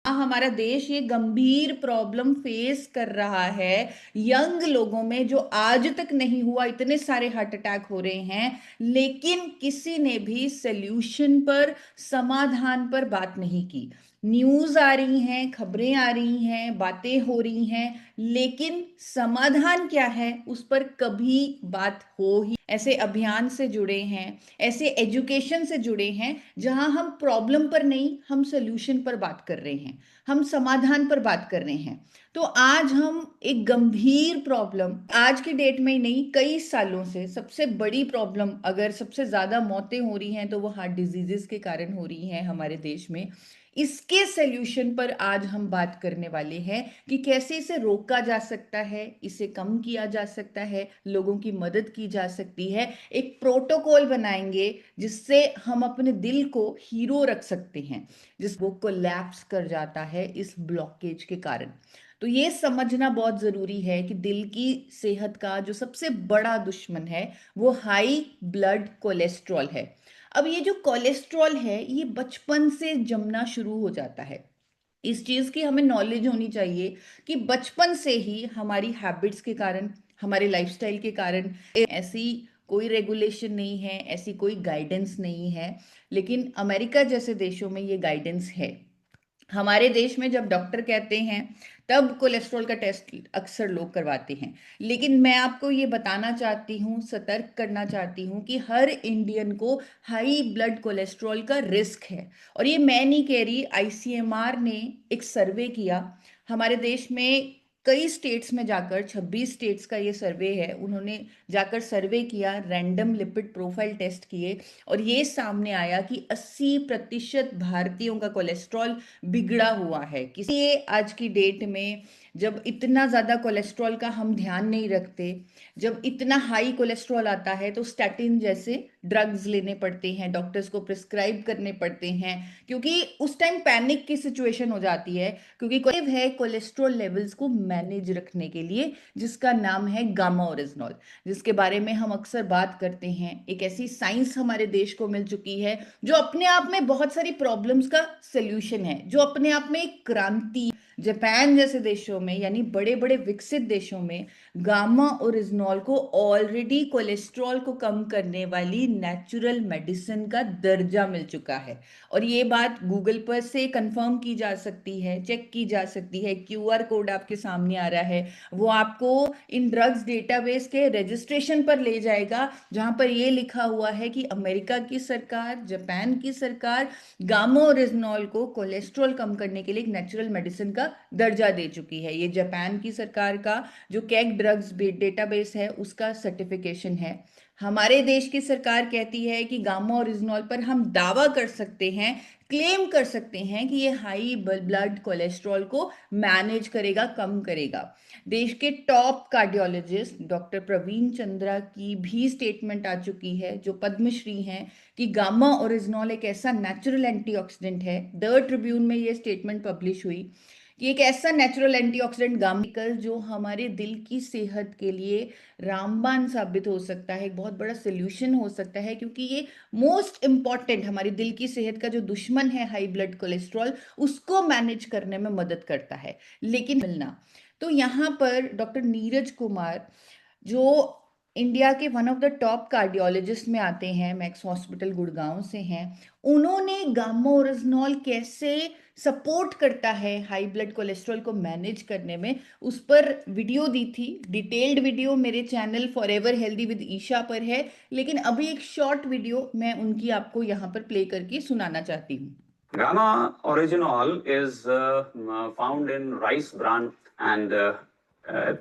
हमारा देश ये गंभीर प्रॉब्लम फेस कर रहा है। यंग लोगों में जो आज तक नहीं हुआ, इतने सारे हार्ट अटैक हो रहे हैं, लेकिन किसी ने भी सल्यूशन पर, समाधान पर बात नहीं की। न्यूज आ रही हैं, खबरें आ रही हैं, बातें हो रही हैं, लेकिन समाधान क्या है उस पर कभी बात हो ही। ऐसे अभियान से जुड़े हैं, ऐसे एजुकेशन से जुड़े हैं जहां हम प्रॉब्लम पर नहीं, हम सल्यूशन पर बात कर रहे हैं, हम समाधान पर बात कर रहे हैं। तो आज हम एक गंभीर प्रॉब्लम, आज की डेट में ही नहीं, कई सालों से सबसे बड़ी प्रॉब्लम, अगर सबसे ज्यादा मौतें हो रही हैं तो वो हार्ट डिजीजेस के कारण हो रही हैं हमारे देश में। इसके सल्यूशन पर आज हम बात करने वाले हैं कि कैसे इसे रोका जा सकता है, इसे कम किया जा सकता है, लोगों की मदद की जा सकती है। एक प्रोटोकॉल बनाएंगे जिससे हम अपने दिल को हीरो रख सकते हैं, जिस वो कोलैप्स कर जाता है इस ब्लॉकेज के कारण। तो ये समझना बहुत जरूरी है कि दिल की सेहत का जो सबसे बड़ा दुश्मन है वो हाई ब्लड कोलेस्ट्रॉल है। अब ये जो कोलेस्ट्रॉल है ये बचपन से जमना शुरू हो जाता है। इस चीज की हमें नॉलेज होनी चाहिए कि बचपन से ही हमारी हैबिट्स के कारण, हमारे लाइफस्टाइल के कारण, ऐसी कोई रेगुलेशन नहीं है, ऐसी कोई गाइडेंस नहीं है। लेकिन अमेरिका जैसे देशों में ये गाइडेंस है। हमारे देश में जब डॉक्टर कहते हैं तब कोलेस्ट्रॉल का टेस्ट अक्सर लोग करवाते हैं। लेकिन मैं आपको ये बताना चाहती हूँ, सतर्क करना चाहती हूँ कि हर इंडियन को हाई ब्लड कोलेस्ट्रॉल का रिस्क है। और ये मैं नहीं कह रही, आईसीएमआर ने एक सर्वे किया हमारे देश में, कई स्टेट्स में जाकर, 26 स्टेट्स का ये सर्वे है, उन्होंने जाकर सर्वे किया, रैंडम लिपिड प्रोफाइल टेस्ट किए, और ये सामने आया कि 80% भारतीयों का कोलेस्ट्रॉल बिगड़ा हुआ है। किसी आज की डेट में जब इतना ज्यादा कोलेस्ट्रॉल का हम ध्यान नहीं रखते, जब इतना हाई कोलेस्ट्रॉल आता है तो स्टैटिन जैसे ड्रग्स लेने पड़ते हैं, डॉक्टर्स को प्रिस्क्राइब करने पड़ते हैं, क्योंकि उस टाइम पैनिक की सिचुएशन हो जाती है। क्योंकि है कोलेस्ट्रॉल लेवल्स को मैनेज रखने के लिए, जिसका नाम है गामा ओरिजिनॉल, जिसके बारे में हम अक्सर बात करते हैं। एक ऐसी साइंस हमारे देश को मिल चुकी है जो अपने आप में बहुत सारी प्रॉब्लम्स का सल्यूशन है, जो अपने आप में एक क्रांति। जापान जैसे देशों में, यानी बड़े बड़े विकसित देशों में, गामा ओरिजिनॉल को ऑलरेडी कोलेस्ट्रॉल को कम करने वाली नेचुरल मेडिसिन का दर्जा मिल चुका है। और ये बात गूगल पर से कंफर्म की जा सकती है, चेक की जा सकती है। क्यूआर कोड आपके सामने आ रहा है, वो आपको इन ड्रग्स डेटाबेस के रजिस्ट्रेशन पर ले जाएगा, जहां पर ये लिखा हुआ है कि अमेरिका की सरकार, जापान की सरकार गामा ओरिजिनॉल को कोलेस्ट्रॉल कम करने के लिए एक नेचुरल मेडिसिन का दर्जा दे चुकी है। ये जापान की सरकार का जो कैग ड्रग्स डेटाबेस है उसका सर्टिफिकेशन है। हमारे देश की सरकार कहती है कि गामा ओरिजिनॉल पर हम दावा कर सकते हैं, क्लेम कर सकते हैं कि ये हाई ब्लड कोलेस्ट्रॉल को मैनेज करेगा, कम करेगा। देश के top cardiologist doctor Praveen Chandra की भी स्टेटमेंट आ चुकी है, जो पद्मश्री हैं, कि गामा ओरिजिनॉल एक ऐसा नेचुरल एंटीऑक्सीडेंट है। द ट्रिब्यून में ये स्टेटमेंट पब्लिश हुई कि एक ऐसा नेचुरल एंटीऑक्सीडेंट गामा जो हमारे दिल की सेहत के लिए रामबाण साबित हो सकता है, एक बहुत बड़ा सोल्यूशन हो सकता है। क्योंकि ये मोस्ट इंपॉर्टेंट, हमारी दिल की सेहत का जो दुश्मन है हाई ब्लड कोलेस्ट्रॉल, उसको मैनेज करने में मदद करता है। लेकिन मिलना, तो यहाँ पर डॉक्टर नीरज कुमार, जो इंडिया के one of the top cardiologist में आते हैं, मैक्स हॉस्पिटल गुड़गांव से हैं, उन्होंने गामा ओरिजिनॉल कैसे सपोर्ट करता है हाई ब्लड कोलेस्ट्रॉल को मैनेज करने में, उस पर वीडियो दी थी। डिटेल्ड वीडियो मेरे channel forever healthy with Isha पर है, लेकिन अभी एक शॉर्ट वीडियो मैं उनकी आपको यहाँ पर प्ले करके सुनाना चाहती हूँ। Gamma orygenol is found in rice bran and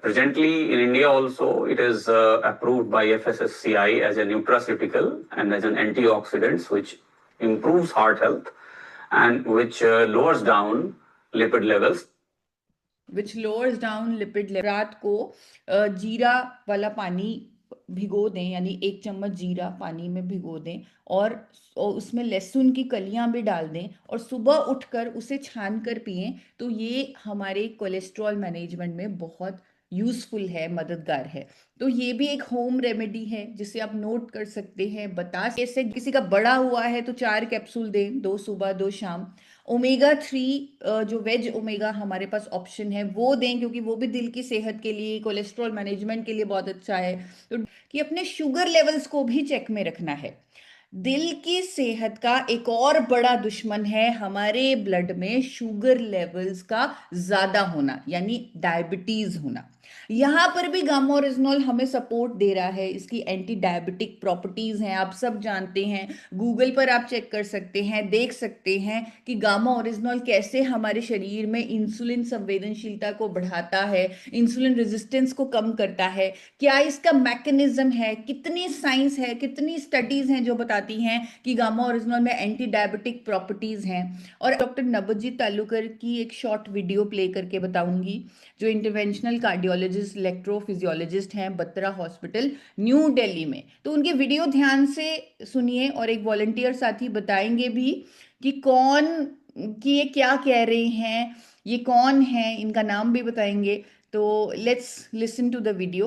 presently in India also it is approved by FSSCI as a nutraceutical and as an antioxidant which improves heart health and which lowers down lipid levels. Which lowers down lipid level. रात को जीरा वाला पानी भिगो दें, यानी 1 चम्मच जीरा पानी में भिगो दें, और उसमें लहसुन की कलियां भी डाल दें, और सुबह उठकर उसे छान कर पिएं। तो ये हमारे कोलेस्ट्रॉल मैनेजमेंट में बहुत यूजफुल है, मददगार है। तो ये भी एक होम रेमेडी है जिसे आप नोट कर सकते हैं। बता, कैसे किसी का बड़ा हुआ है तो 4 कैप्सूल दें, 2 सुबह 2 शाम। ओमेगा 3 जो वेज ओमेगा हमारे पास ऑप्शन है वो दें, क्योंकि वो भी दिल की सेहत के लिए, कोलेस्ट्रॉल मैनेजमेंट के लिए बहुत अच्छा है। तो कि अपने शुगर लेवल्स को भी चेक में रखना है। दिल की सेहत का एक और बड़ा दुश्मन है हमारे ब्लड में शुगर लेवल्स का ज्यादा होना, यानी डायबिटीज होना। यहां पर भी गामा ओरिजिनॉल हमें सपोर्ट दे रहा है। इसकी एंटी डायबिटिक प्रॉपर्टीज हैं, आप सब जानते हैं। गूगल पर आप चेक कर सकते हैं, देख सकते हैं कि गामा ओरिजिनॉल कैसे हमारे शरीर में इंसुलिन संवेदनशीलता को बढ़ाता है, इंसुलिन रेजिस्टेंस को कम करता है। क्या इसका मैकेनिज्म है, कितनी साइंस है, कितनी स्टडीज हैं जो बताती हैं कि गामा ओरिजिनॉल में एंटी डायबिटिक प्रॉपर्टीज हैं। और डॉक्टर नवजीत तालुकर की एक शॉर्ट वीडियो प्ले करके बताऊंगी, जो इंटरवेंशनल कार्डियोलॉजिस्ट इलेक्ट्रोफिजियोलॉजिस्ट हैं बत्रा हॉस्पिटल न्यू दिल्ली में। तो उनके वीडियो ध्यान से सुनिए, और एक वॉलंटियर साथी बताएंगे भी कि कौन, कि ये क्या कह रहे हैं, ये कौन है, इनका नाम भी बताएंगे। तो let's listen to the video.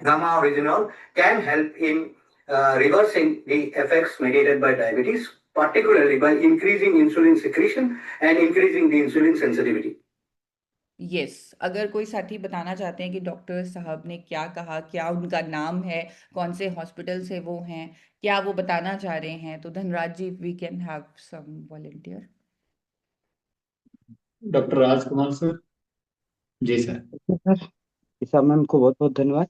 Gamma Original can help in reversing the effects mediated by diabetes, particularly by increasing insulin secretion and increasing the insulin sensitivity. Yes अगर कोई साथी बताना चाहते हैं कि डॉक्टर साहब ने क्या कहा, क्या उनका नाम है, कौन से हॉस्पिटल से वो हैं, क्या वो बताना चाह रहे हैं, तो Dhanraj ji, we can have some volunteer. Doctor Rajkumar sir. जी सर। सर, ईसा मैम को बहुत बहुत धन्यवाद।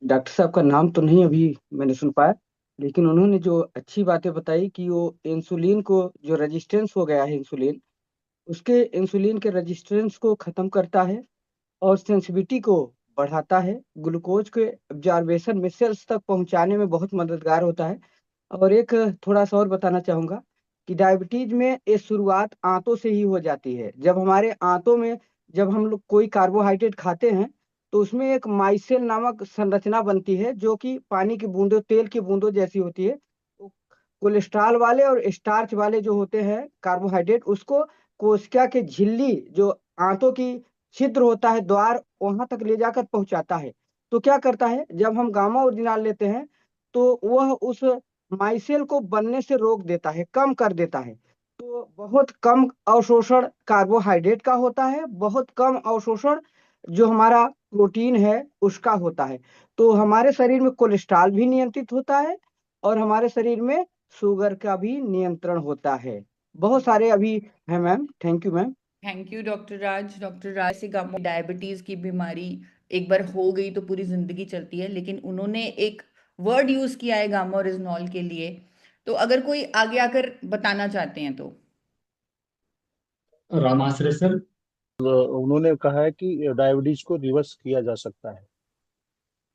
डॉक्टर साहब का नाम तो नहीं अभी मैंने सुन पाया, लेकिन उन्होंने जो अच्छी बातें बताई कि वो इंसुलिन को, जो रेजिस्टेंस हो गया है इंसुलिन, उसके इंसुलिन के रेजिस्टेंस को खत्म करता है और सेंसिटिविटी को बढ़ाता है, ग्लूकोज के एब्जॉर्बेशन में सेल्स तक पहुंचाने में बहुत मददगार होता है। और एक थोड़ा सा और बताना चाहूंगा कि डायबिटीज में ये शुरुआत आंतों से ही हो जाती है। जब हमारे आंतों में, जब हम लोग कोई कार्बोहाइड्रेट खाते हैं, तो उसमें एक माइसेल नामक संरचना बनती है, जो कि पानी की बूंदों, तेल की बूंदों जैसी होती है। तो कोलेस्ट्रॉल वाले और स्टार्च वाले जो होते हैं कार्बोहाइड्रेट, उसको कोशिका के झिल्ली, जो आंतों की छिद्र होता है, द्वार, वहां तक ले जाकर पहुंचाता है। तो क्या करता है, जब हम गामा ओरिजिनल लेते हैं तो वह उस माइसेल को बनने से रोक देता है, कम कर देता है। तो बहुत कम अवशोषण कार्बोहाइड्रेट का होता है, बहुत कम अवशोषण जो हमारा प्रोटीन है उसका होता है। तो हमारे शरीर में कोलेस्ट्रॉल भी नियंत्रित होता है और हमारे शरीर में शुगर का भी नियंत्रण होता है। बहुत सारे अभी है ma'am. Thank you ma'am. Thank you doctor Raj. Doctor Raj से गामा डायबिटीज की बीमारी एक बार हो गई तो पूरी जिंदगी चलती है, लेकिन उन्होंने एक वर्ड यूज किया है गामा ओरिजिनॉल के लिए। तो अगर कोई आगे आकर बताना चाहते हैं तो। रामाश्रय सर। उन्होंने कहा है कि डायबिटीज को रिवर्स किया जा सकता है।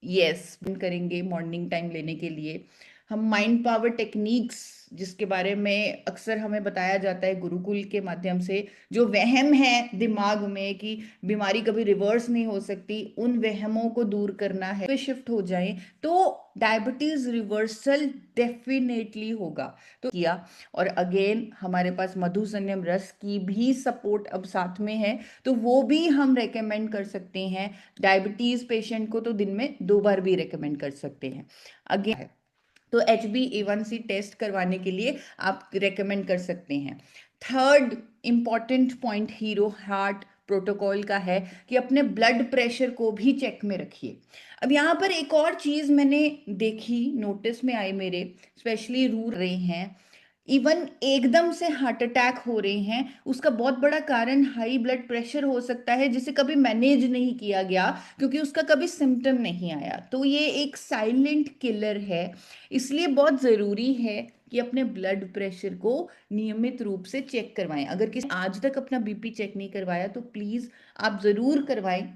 यस करेंगे मॉर्निंग टाइम लेने के लिए। हम माइंड पावर टेक्निक्स, जिसके बारे में अक्सर हमें बताया जाता है गुरुकुल के माध्यम से, जो वहम है दिमाग में कि बीमारी कभी रिवर्स नहीं हो सकती, उन वहमों को दूर करना है, पे शिफ्ट हो जाएं तो डायबिटीज रिवर्सल डेफिनेटली होगा। तो किया, और अगेन हमारे पास मधु संयम रस की भी सपोर्ट अब साथ में है, तो वो भी हम रेकमेंड कर सकते हैं। डायबिटीज पेशेंट को तो दिन में 2 बार भी रेकमेंड कर सकते हैं। अगेन तो HbA1c टेस्ट करवाने के लिए आप रेकमेंड कर सकते हैं। Third important point hero heart protocol का है कि अपने ब्लड प्रेशर को भी चेक में रखिए। अब यहाँ पर एक और चीज मैंने देखी, नोटिस में आई मेरे, स्पेशली रूर रहे हैं, इवन एकदम से हार्ट अटैक हो रहे हैं, उसका बहुत बड़ा कारण हाई ब्लड प्रेशर हो सकता है, जिसे कभी मैनेज नहीं किया गया क्योंकि उसका कभी सिम्टम नहीं आया। तो ये एक साइलेंट किलर है। इसलिए बहुत ज़रूरी है कि अपने ब्लड प्रेशर को नियमित रूप से चेक करवाएं। अगर किसी आज तक अपना बीपी चेक नहीं करवाया तो प्लीज़ आप ज़रूर करवाएं।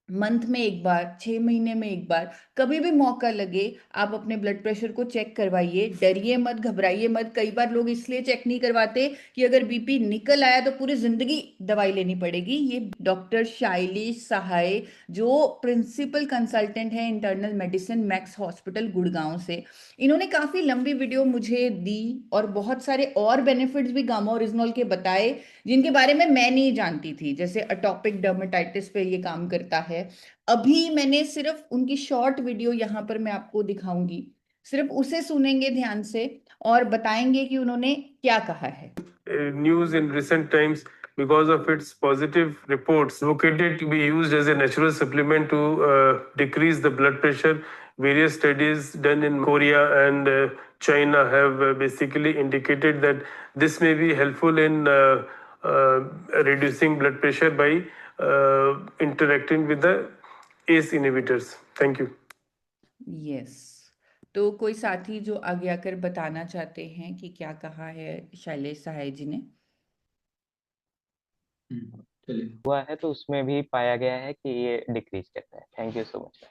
मंथ में एक बार, 6 महीने में एक बार, कभी भी मौका लगे आप अपने ब्लड प्रेशर को चेक करवाइए। डरिए मत, घबराइए मत। कई बार लोग इसलिए चेक नहीं करवाते कि अगर बीपी निकल आया तो पूरी जिंदगी दवाई लेनी पड़ेगी। ये डॉक्टर शैलेश सहाय, जो प्रिंसिपल कंसल्टेंट है internal medicine max hospital Gurgaon से, इन्होंने काफी लंबी वीडियो मुझे दी और बहुत सारे और बेनिफिट्स भी गामा ओरिजिनॉल के बताए, जिनके बारे में मैं नहीं जानती थी। जैसे अटोपिक डर्मेटाइटिस पे ये काम करता है। अभी मैंने सिर्फ उनकी शॉर्ट वीडियो यहाँ पर मैं आपको दिखाऊंगी। सिर्फ उसे सुनेंगे ध्यान से और बताएंगे कि उन्होंने क्या कहा है। News in recent times, because of its positive reports, advocated to be used as a natural supplement to decrease the blood pressure. Various studies done in Korea and China have basically indicated that this may be helpful in reducing blood pressure by interacting with the ACE inhibitors. Thank you. Yes, तो कोई साथी जो आगे आकर बताना चाहते हैं कि क्या कहा है शैलेश सहाय जी ने। चलिए। हुआ है तो उसमें भी पाया गया है कि ये डिक्रीज करता है। Thank you so much.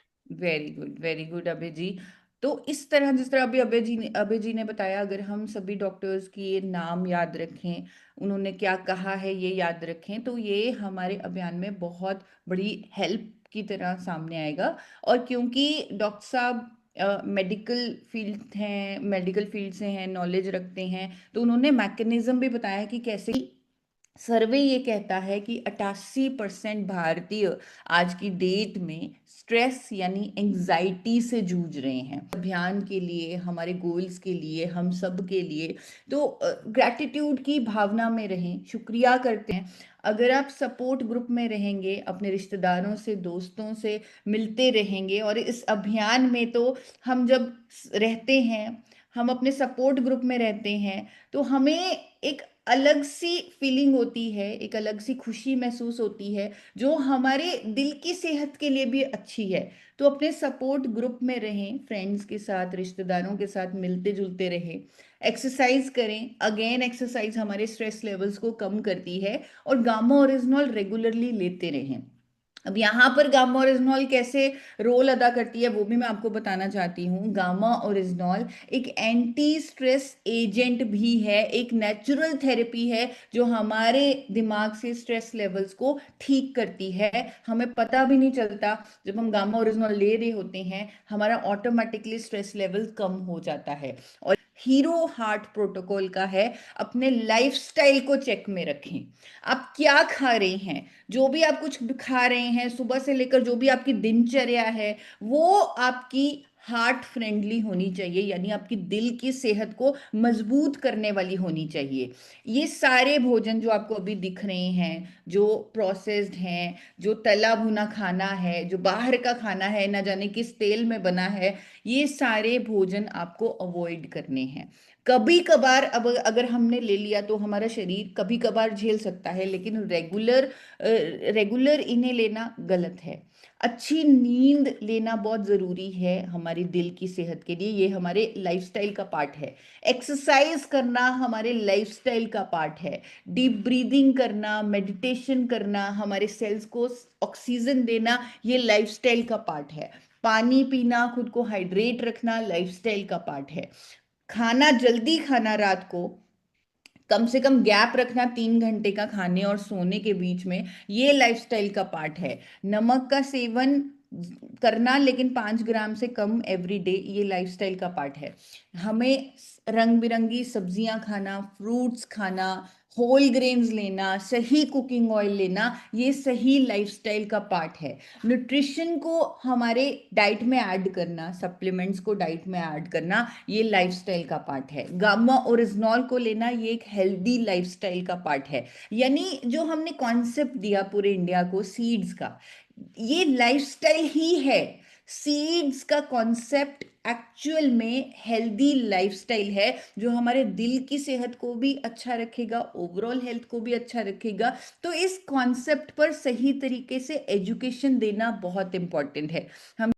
Very good Abhay ji. तो इस तरह जिस तरह अभी अभय जी ने बताया, अगर हम सभी डॉक्टर्स की ये नाम याद रखें, उन्होंने क्या कहा है ये याद रखें, तो ये हमारे अभियान में बहुत बड़ी हेल्प की तरह सामने आएगा। और क्योंकि डॉक्टर साहब मेडिकल फील्ड से हैं, नॉलेज रखते हैं, तो उन्होंने मैकेनिज्म भी बताया कि कैसे सर्वे ये कहता है कि 88% भारतीय आज की डेट में स्ट्रेस यानी एंजाइटी से जूझ रहे हैं। अभियान के लिए, हमारे गोल्स के लिए, हम सब के लिए तो ग्रैटिट्यूड की भावना में रहें, शुक्रिया करते हैं। अगर आप सपोर्ट ग्रुप में रहेंगे, अपने रिश्तेदारों से, दोस्तों से मिलते रहेंगे, और इस अभियान में तो हम जब रहते हैं, हम अपने सपोर्ट ग्रुप में रहते हैं, तो हमें एक अलग सी फीलिंग होती है, एक अलग सी खुशी महसूस होती है, जो हमारे दिल की सेहत के लिए भी अच्छी है। तो अपने सपोर्ट ग्रुप में रहें, फ्रेंड्स के साथ, रिश्तेदारों के साथ मिलते जुलते रहें, एक्सरसाइज करें। अगेन एक्सरसाइज हमारे स्ट्रेस लेवल्स को कम करती है, और गामा ओरिजिनॉल रेगुलरली लेते रहें। अब यहाँ पर गामा ओरिजिनॉल कैसे रोल अदा करती है वो भी मैं आपको बताना चाहती हूँ। गामा ओरिजिनॉल एक एंटी स्ट्रेस एजेंट भी है, एक नेचुरल थेरेपी है जो हमारे दिमाग से स्ट्रेस लेवल्स को ठीक करती है। हमें पता भी नहीं चलता, जब हम गामा ओरिजिनॉल ले रहे होते हैं हमारा ऑटोमेटिकली स्ट्रेस लेवल कम हो जाता है। और हीरो हार्ट प्रोटोकॉल का है, अपने लाइफस्टाइल को चेक में रखें। आप क्या खा रहे हैं, जो भी आप कुछ खा रहे हैं, सुबह से लेकर जो भी आपकी दिनचर्या है, वो आपकी हार्ट फ्रेंडली होनी चाहिए, यानी आपकी दिल की सेहत को मजबूत करने वाली होनी चाहिए। ये सारे भोजन जो आपको अभी दिख रहे हैं, जो प्रोसेस्ड हैं, जो तला भुना खाना है, जो बाहर का खाना है, ना जाने किस तेल में बना है, ये सारे भोजन आपको अवॉइड करने हैं। कभी कभार अब अगर हमने ले लिया तो हमारा शरीर कभी कभार झेल सकता है, लेकिन रेगुलर इन्हें लेना गलत है। अच्छी नींद लेना बहुत ज़रूरी है हमारी दिल की सेहत के लिए, ये हमारे लाइफस्टाइल का पार्ट है। एक्सरसाइज करना हमारे लाइफस्टाइल का पार्ट है। डीप ब्रीदिंग करना, मेडिटेशन करना, हमारे सेल्स को ऑक्सीजन देना, ये लाइफस्टाइल का पार्ट है। पानी पीना, खुद को हाइड्रेट रखना लाइफस्टाइल का पार्ट है। खाना जल्दी खाना, रात को कम से कम गैप रखना 3 घंटे का खाने और सोने के बीच में, ये लाइफस्टाइल का पार्ट है। नमक का सेवन करना लेकिन 5 ग्राम से कम एवरी डे, ये लाइफस्टाइल का पार्ट है। हमें रंग बिरंगी सब्जियां खाना, फ्रूट्स खाना, होल ग्रेन्स लेना, सही कुकिंग ऑयल लेना, ये सही लाइफस्टाइल का पार्ट है। न्यूट्रिशन को हमारे डाइट में ऐड करना, सप्लीमेंट्स को डाइट में ऐड करना, ये लाइफस्टाइल का पार्ट है। गामा ओरिजिनॉल को लेना, ये एक हेल्दी लाइफस्टाइल का पार्ट है। यानी जो हमने कॉन्सेप्ट दिया पूरे इंडिया को सीड्स का, ये लाइफस्टाइल ही है। सीड्स का कॉन्सेप्ट एक्चुअल में हेल्दी लाइफस्टाइल है, जो हमारे दिल की सेहत को भी अच्छा रखेगा, ओवरऑल हेल्थ को भी अच्छा रखेगा। तो इस कॉन्सेप्ट पर सही तरीके से एजुकेशन देना बहुत इंपॉर्टेंट है। हम